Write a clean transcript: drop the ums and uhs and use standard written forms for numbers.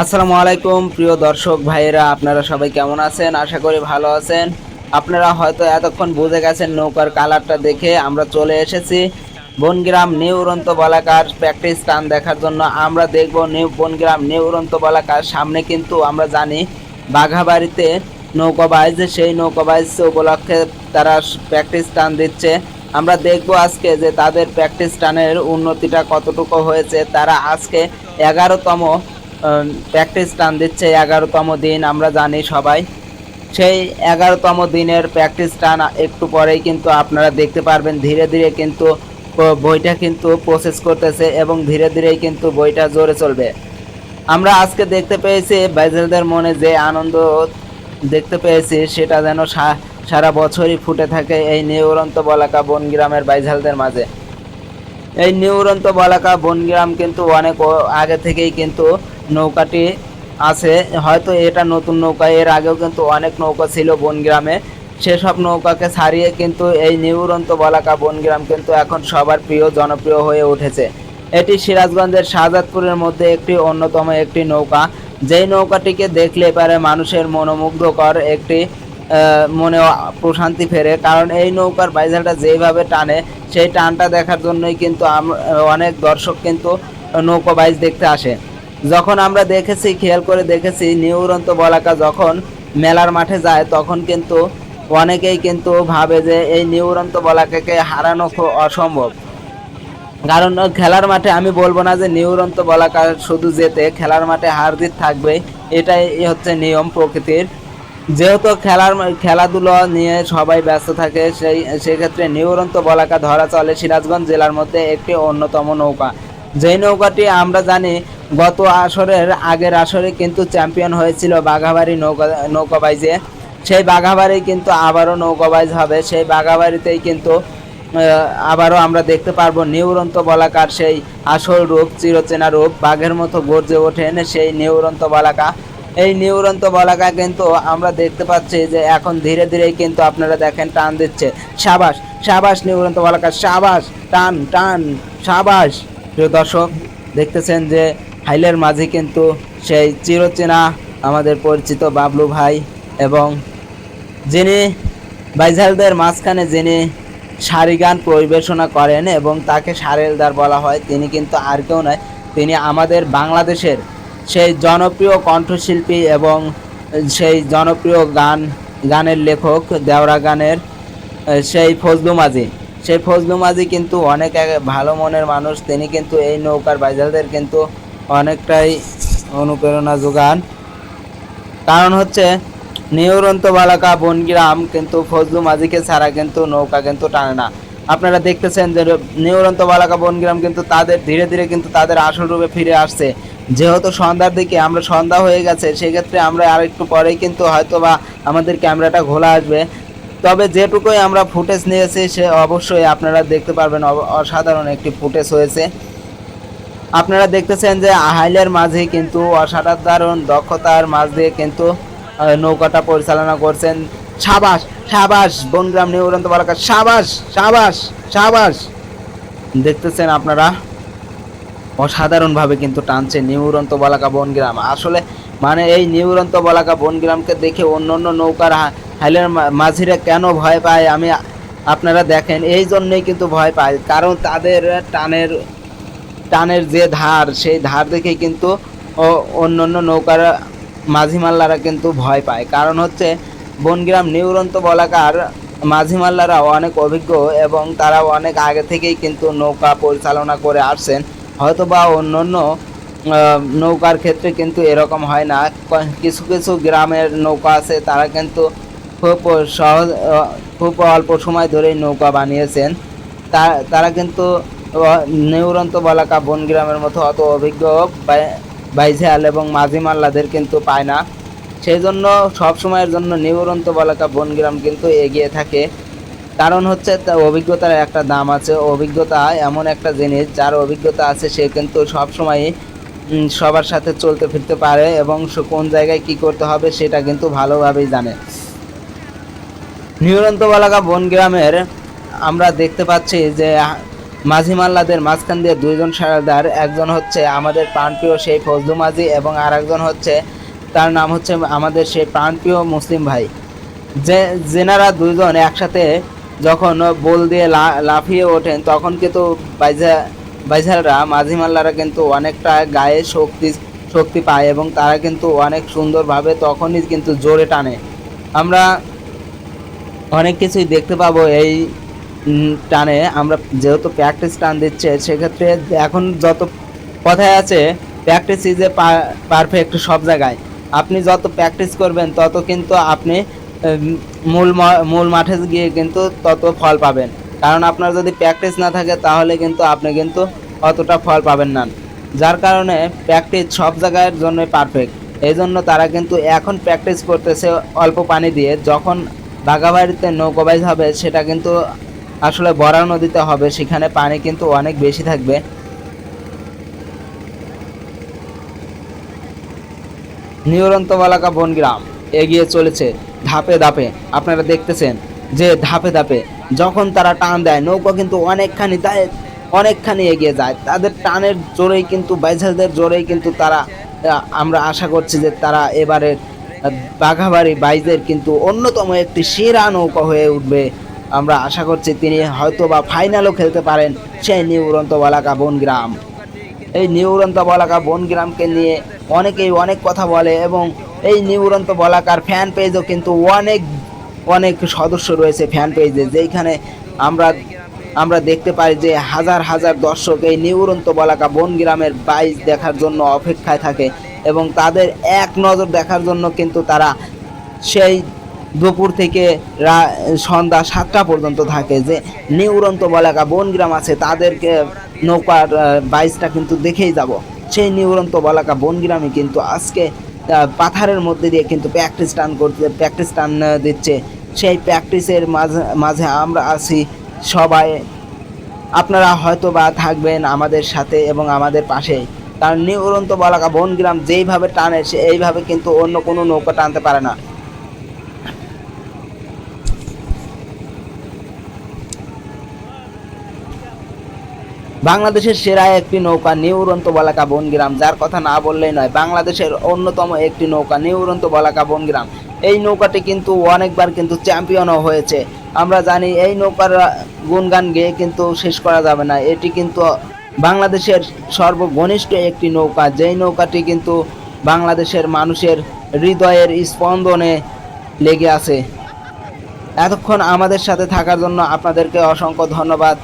আসসালামু আলাইকুম প্রিয় দর্শক ভাইয়েরা, আপনারা সবাই কেমন আছেন? আশা করি ভালো আছেন। আপনারা হয়তো এতক্ষণ বুঝে গেছেন নৌকার কালারটা দেখে আমরা চলে এসেছি বনগ্রাম নিউ উড়ন্ত বলাকার প্র্যাকটিস রান দেখার জন্য। আমরা দেখব বনগ্রাম নিউ উড়ন্ত বলাকার সামনে কিন্তু আমরা জানি বাঘাবাড়িতে নৌকাবাইজ, সেই নৌকাবাইজ উপলক্ষে তারা প্র্যাকটিস রান দিচ্ছে। আমরা দেখব আজকে যে তাদের প্র্যাকটিস রানের উন্নতিটা কতটুকু হয়েছে। তারা আজকে 11তম প্র্যাকটিস রান দিচ্ছে, 11তম দিন আমরা জানি সবাই। সেই 11তম দিনের প্র্যাকটিস রান একটু পরেই কিন্তু আপনারা দেখতে পারবেন। ধীরে ধীরে কিন্তু বইটা কিন্তু প্রসেস করতেছে এবং ধীরে ধীরেই কিন্তু বইটা জোরে চলবে। আমরা আজকে দেখতে পেয়েছি বাইজেলদের মনে যে আনন্দ দেখতে পেয়েছি সেটা যেন সারা বছরই ফুটে থাকে এই নিউ উড়ন্ত বলাকা বনগ্রামের বাইঝালদের মাঝে। এই নিউ উড়ন্ত বলাকা বনগ্রাম কিন্তু অনেক আগে থেকেই কিন্তু নৌকাটি আছে। হয়তো এটা নতুন নৌকা, এর আগেও কিন্তু অনেক নৌকা ছিল বনগ্রামে। সেসব নৌকাকে ছাড়িয়ে কিন্তু এই নিউ উড়ন্ত বলাকা বনগ্রাম কিন্তু এখন সবার প্রিয়, জনপ্রিয় হয়ে উঠেছে। এটি সিরাজগঞ্জের শাহজাদপুরের মধ্যে একটি অন্যতম একটি নৌকা, যেই নৌকাটিকে দেখলে পারে মানুষের মনোমুগ্ধকর একটি মনে প্রশান্তি ফেরে। কারণ এই নৌকার বাইজালটা যেইভাবে টানে, সেই টানটা দেখার জন্যই কিন্তু অনেক দর্শক কিন্তু নৌকা বাইচ দেখতে আসে। যখন আমরা দেখেছি, খেয়াল করে দেখেছি, নিউ উড়ন্ত বলাকা যখন মেলার মাঠে যায় তখন কিন্তু অনেকেই কিন্তু ভাবে যে এই নিউ উড়ন্ত বলাকাকে হারানো খুব অসম্ভব। কারণ খেলার মাঠে আমি বলবো না যে নিউ উড়ন্ত বলাকা শুধু যেতে, খেলার মাঠে হার জিত থাকবে, এটাই হচ্ছে নিয়ম প্রকৃতির। যেহেতু খেলাধুলা নিয়ে সবাই ব্যস্ত থাকে, সেক্ষেত্রে নিউ উড়ন্ত বলাকা ধরা চলে সিরাজগঞ্জ জেলার মধ্যে একটি অন্যতম নৌকা। যেই নৌকাটি আমরা জানি গত আসরের আগের আসরে কিন্তু চ্যাম্পিয়ন হয়েছিল বাঘাবাড়ি নৌকাবাইজে। সেই বাঘাবাড়ি কিন্তু আবারও নৌকাবাইজ হবে। সেই বাঘাবাড়িতেই কিন্তু আবারও আমরা দেখতে পারবো নিউ উড়ন্ত বলাকার সেই আসল রূপ, চিরচেনা রূপ, বাঘের মতো গর্জে ওঠেন সেই নিউ উড়ন্ত বলাকা। এই নিউ উড়ন্ত বলাকা কিন্তু আমরা দেখতে পাচ্ছি যে এখন ধীরে ধীরেই কিন্তু আপনারা দেখেন টান দিচ্ছে। সাবাস সাবাস নিউ উড়ন্ত বলাকা, সাবাস, টান টান, সাবাস। প্রিয় দর্শক, দেখতেছেন যে হাইলের মাঝে কিন্তু সেই চিরচেনা আমাদের পরিচিত বাবলু ভাই, এবং যিনি বাইঝালদের মাঝখানে যিনি সারি গান পরিবেশনা করেন এবং তাকে সারেলদার বলা হয়, তিনি কিন্তু আর কেউ নয়, তিনি আমাদের বাংলাদেশের সেই জনপ্রিয় কণ্ঠশিল্পী এবং সেই জনপ্রিয় গানের লেখক, দেওরা গানের সেই ফজলু মাঝি। সেই ফজলু মাঝি কিন্তু অনেক ভালো মনের মানুষ। তিনি কিন্তু এই নৌকার বাইজালদের কিন্তু অনেকটাই অনুপ্রেরণা যোগান। কারণ হচ্ছে নিউ উড়ন্ত বলাকা বনগ্রাম কিন্তু ফজলু মাঝিকে ছাড়া কিন্তু নৌকা কিন্তু টানে না। আপনারা দেখতেছেন যে নিউ উড়ন্ত বলাকা বনগ্রাম কিন্তু তাদের ধীরে ধীরে কিন্তু তাদের আসল রূপে ফিরে আসছে। যেহেতু সন্ধ্যার দিকে, আমরা সন্ধ্যা হয়ে গেছে, সেক্ষেত্রে আমরা আর একটু পরেই কিন্তু হয়তো বা আমাদের ক্যামেরাটা খোলা আসবে। তবে যেটুকুই আমরা ফুটেজ নিয়েছি সে অবশ্যই আপনারা দেখতে পারবেন, অসাধারণ একটি ফুটেজ হয়েছে। আপনারা দেখতেছেন যে হাইলের মাঝে কিন্তু অসাধারণ দক্ষতার মাঝ দিয়ে কিন্তু নৌকাটা পরিচালনা করছেন। সাবাস সাবাস বনগ্রাম নিউ উড়ন্ত বলাকা, সাবাস সাবাস সাবাস। দেখতেছেন আপনারা অসাধারণভাবে কিন্তু টানছে নিউ উড়ন্ত বলাকা বনগ্রাম। আসলে মানে এই নিউ উড়ন্ত বলাকা বনগ্রামকে দেখে অন্য অন্য নৌকার হাইলের মাঝিরা কেন ভয় পায়, আমি আপনারা দেখেন এই জন্যই কিন্তু ভয় পায়। কারণ তাদের টানের যে ধার, সেই ধার দেখেই কিন্তু অন্য অন্য নৌকার মাঝি মাল্লারা কিন্তু ভয় পায়। কারণ হচ্ছে বনগ্রাম নিউ উড়ন্ত বলাকার মাঝি মাল্লারা অনেক অভিজ্ঞ এবং তারা অনেক আগে থেকেই কিন্তু নৌকা পরিচালনা করে আসছেন। হয়তো বা অন্য অন্য নৌকার ক্ষেত্রে কিন্তু এরকম হয় না। কিছু কিছু গ্রামের নৌকা আছে, তারা কিন্তু খুব সহজ, খুব অল্প সময় ধরেই নৌকা বানিয়েছেন। তারা কিন্তু নিউ উড়ন্ত বলাকা বনগ্রামের মতো অত অভিজ্ঞ বাইঝাল এবং মাঝি মাল্লাদের কিন্তু পায় না। সেই জন্য সবসময়ের জন্য নিউ উড়ন্ত বলাকা বনগ্রাম কিন্তু এগিয়ে থাকে। কারণ হচ্ছে অভিজ্ঞতার একটা দাম আছে। অভিজ্ঞতা এমন একটা জিনিস, যার অভিজ্ঞতা আছে সে কিন্তু সবসময় সবার সাথে চলতে ফিরতে পারে এবং কোন জায়গায় কি করতে হবে সেটা কিন্তু ভালোভাবেই জানে। নিউ উড়ন্ত বলাকা বনগ্রামের আমরা দেখতে পাচ্ছি যে মাঝি মাল্লাদের মাঝখান দিয়ে দুইজন সারাদার, একজন হচ্ছে আমাদের প্রাণপ্রিয় সেই ফজলু মাঝি এবং আর একজন হচ্ছে তার নাম হচ্ছে আমাদের সেই প্রাণপ্রিয় মুসলিম ভাই। যে যেনারা দুইজন একসাথে যখন বল দিয়ে লাফিয়ে ওঠেন তখন কিন্তু বাইঝালরা মাঝি মাল্লারা কিন্তু অনেকটা গায়ে শক্তি পায় এবং তারা কিন্তু অনেক সুন্দরভাবে তখনই কিন্তু জোরে টানে। আমরা অনেক কিছুই দেখতে পাবো এই টানে। আমরা যেহেতু প্র্যাকটিস টান দিচ্ছে, সেক্ষেত্রে এখন যত কথায় আছে প্র্যাকটিস ইজ এ পারফেক্ট সব জায়গায়। আপনি যত প্র্যাকটিস করবেন তত কিন্তু আপনি মূল মাঠে গিয়ে কিন্তু তত ফল পাবেন। কারণ আপনার যদি প্র্যাকটিস না থাকে তাহলে কিন্তু আপনি কিন্তু অতটা ফল পাবেন না। যার কারণে প্র্যাকটিস সব জায়গার জন্য পারফেক্ট। এই জন্য তারা কিন্তু এখন প্র্যাকটিস করতেছে অল্প পানি দিয়ে। যখন বাঘাবাড়িতে নৌকাবাইজ হবে সেটা কিন্তু আসলে বরাক নদীতে হবে, সেখানে পানি কিন্তু অনেক বেশি থাকবে। নিউরন্ত বলাকা বনগ্রাম এগিয়ে চলেছে ধাপে ধাপে। আপনারা দেখতেছেন যে ধাপে ধাপে যখন তারা টান দেয় নৌকা কিন্তু অনেকখানি এগিয়ে যায়। তাদের টানের জোরেই কিন্তু বাইঝালদের জোরেই কিন্তু তারা, আমরা আশা করছি যে তারা এবারের বাঘাবাড়ি বাইজের কিন্তু অন্যতম একটি সেরা নৌকা হয়ে উঠবে। আমরা আশা করছি তিনি হয়তো বা ফাইনালও খেলতে পারেন সেই নিউরন্ত বলাকা বনগ্রাম। এই নিউরন্ত বলাকা বনগ্রামকে নিয়ে অনেকেই অনেক কথা বলে এবং এই নিউরন্ত বলাকার ফ্যান পেজও কিন্তু অনেক অনেক সদস্য রয়েছে ফ্যান পেজে, যেইখানে আমরা দেখতে পাই যে হাজার হাজার দর্শক এই নিউরন্ত বলাকা বনগ্রামের বাইচ দেখার জন্য অপেক্ষায় থাকে এবং তাদের এক নজর দেখার জন্য কিন্তু তারা সেই দুপুর থেকে সন্ধ্যা 7টা পর্যন্ত থাকে। যে নিউরন্ত বলাকা বনগ্রাম আছে তাদেরকে নৌকার বাইচটা কিন্তু দেখেই যাব। সেই নিউরন্ত বলাকা বনগ্রামই কিন্তু আজকে পাথারের মধ্যে দিয়ে কিন্তু প্র্যাকটিস টান দিচ্ছে। সেই প্র্যাকটিসের মাঝে আমরা আছি সবাই। আপনারা হয়তো বা থাকবেন আমাদের সাথে এবং আমাদের পাশে, কারণ নিউরন্ত বলাকা বনগ্রাম যেইভাবে টানে এইভাবে কিন্তু অন্য কোনো নৌকা টানতে পারে না। বাংলাদেশের সেরা একটি নৌকা নিউরন্ত বলাকা বনগ্রাম, যার কথা না বললেই নয়। বাংলাদেশের অন্যতম একটি নৌকা নিউরন্ত বলাকা বনগ্রাম। এই নৌকাটি কিন্তু অনেকবার কিন্তু চ্যাম্পিয়নও হয়েছে। আমরা জানি এই নৌকার গুণগান গেয়ে কিন্তু শেষ করা যাবে না। এটি কিন্তু বাংলাদেশের সর্বঘনিষ্ঠ একটি নৌকা, যেই নৌকাটি কিন্তু বাংলাদেশের মানুষের হৃদয়ের স্পন্দনে লেগে আছে। এতক্ষণ আমাদের সাথে থাকার জন্য আপনাদেরকে অসংখ্য ধন্যবাদ।